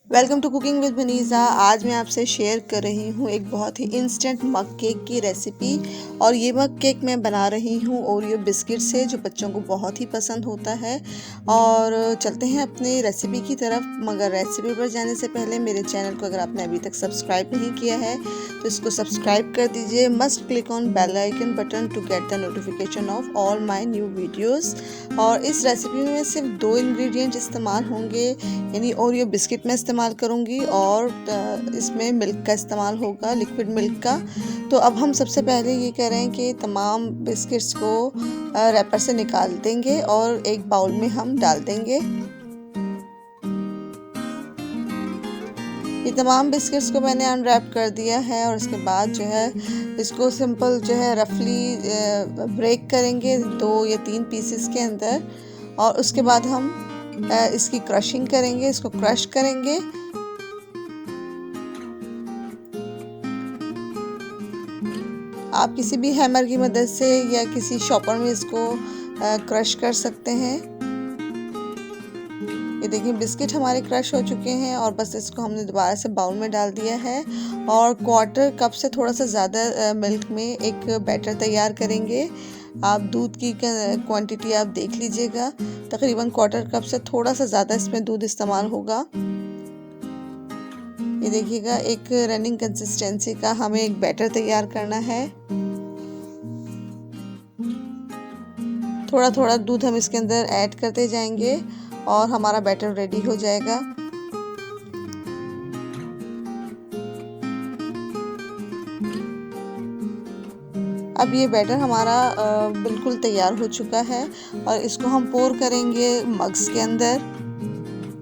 Welcome to cooking with Vaniza. आज मैं आपसे शेयर कर रही हूँ एक बहुत ही इंस्टेंट मग केक की रेसिपी। और ये मग केक मैं बना रही हूँ ओरियो बिस्किट से, जो बच्चों को बहुत ही पसंद होता है। और चलते हैं अपनी रेसिपी की तरफ, मगर रेसिपी पर जाने से पहले मेरे चैनल को अगर आपने अभी तक सब्सक्राइब नहीं किया है तो इसको सब्सक्राइब कर दीजिए। Must click on bell icon button to get the notification of all my new videos. और इस रेसिपी में सिर्फ 2 इंग्रेडिएंट इस्तेमाल होंगे, यानी ओरियो बिस्किट में इस्तेमाल करूंगी और इसमें मिल्क का इस्तेमाल होगा, लिक्विड मिल्क का। तो अब हम सबसे पहले ये करें कि तमाम बिस्किट्स को रैपर से निकाल देंगे और एक बाउल में हम डाल देंगे। ये तमाम बिस्किट्स को मैंने अनरैप कर दिया है और इसके बाद जो है इसको सिंपल जो है रफली ब्रेक करेंगे 2 या 3 पीसेस के अंदर। और उसके बाद हम इसकी क्रशिंग करेंगे, इसको क्रश करेंगे। आप किसी भी हैमर की मदद से या किसी शॉपर में इसको क्रश कर सकते हैं। ये देखिए बिस्किट हमारे क्रश हो चुके हैं और बस इसको हमने दोबारा से बाउल में डाल दिया है। और 1/4 कप से थोड़ा सा ज़्यादा मिल्क में एक बैटर तैयार करेंगे। आप दूध की क्वांटिटी आप देख लीजिएगा, तकरीबन 1/4 कप से थोड़ा सा ज़्यादा इसमें दूध इस्तेमाल होगा। ये देखिएगा एक रनिंग कंसिस्टेंसी का हमें एक बैटर तैयार करना है। थोड़ा थोड़ा दूध हम इसके अंदर ऐड करते जाएंगे और हमारा बैटर रेडी हो जाएगा। अब ये बैटर हमारा बिल्कुल तैयार हो चुका है और इसको हम पोर करेंगे मग्स के अंदर।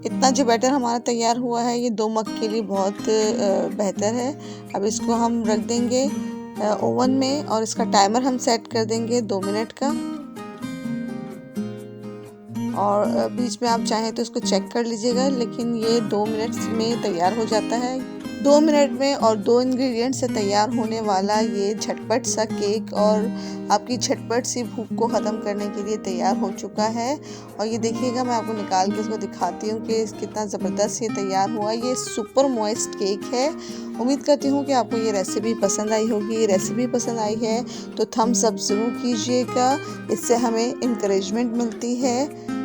इतना जो बैटर हमारा तैयार हुआ है ये 2 मग के लिए बहुत बेहतर है। अब इसको हम रख देंगे ओवन में और इसका टाइमर हम सेट कर देंगे 2 मिनट का। और बीच में आप चाहें तो इसको चेक कर लीजिएगा, लेकिन ये 2 मिनट में तैयार हो जाता है। 2 मिनट में और 2 इंग्रेडिएंट से तैयार होने वाला ये झटपट सा केक और आपकी झटपट सी भूख को ख़त्म करने के लिए तैयार हो चुका है। और ये देखिएगा, मैं आपको निकाल के इसको दिखाती हूँ कि कितना ज़बरदस्त ये तैयार हुआ। ये सुपर मॉइस्ट केक है। उम्मीद करती हूँ कि आपको ये रेसिपी पसंद आई होगी। ये रेसिपी पसंद आई है तो थम्स अप ज़रूर कीजिएगा, इससे हमें इंकरेजमेंट मिलती है।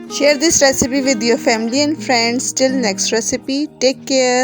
Share this recipe with your family and friends. Till next recipe, take care.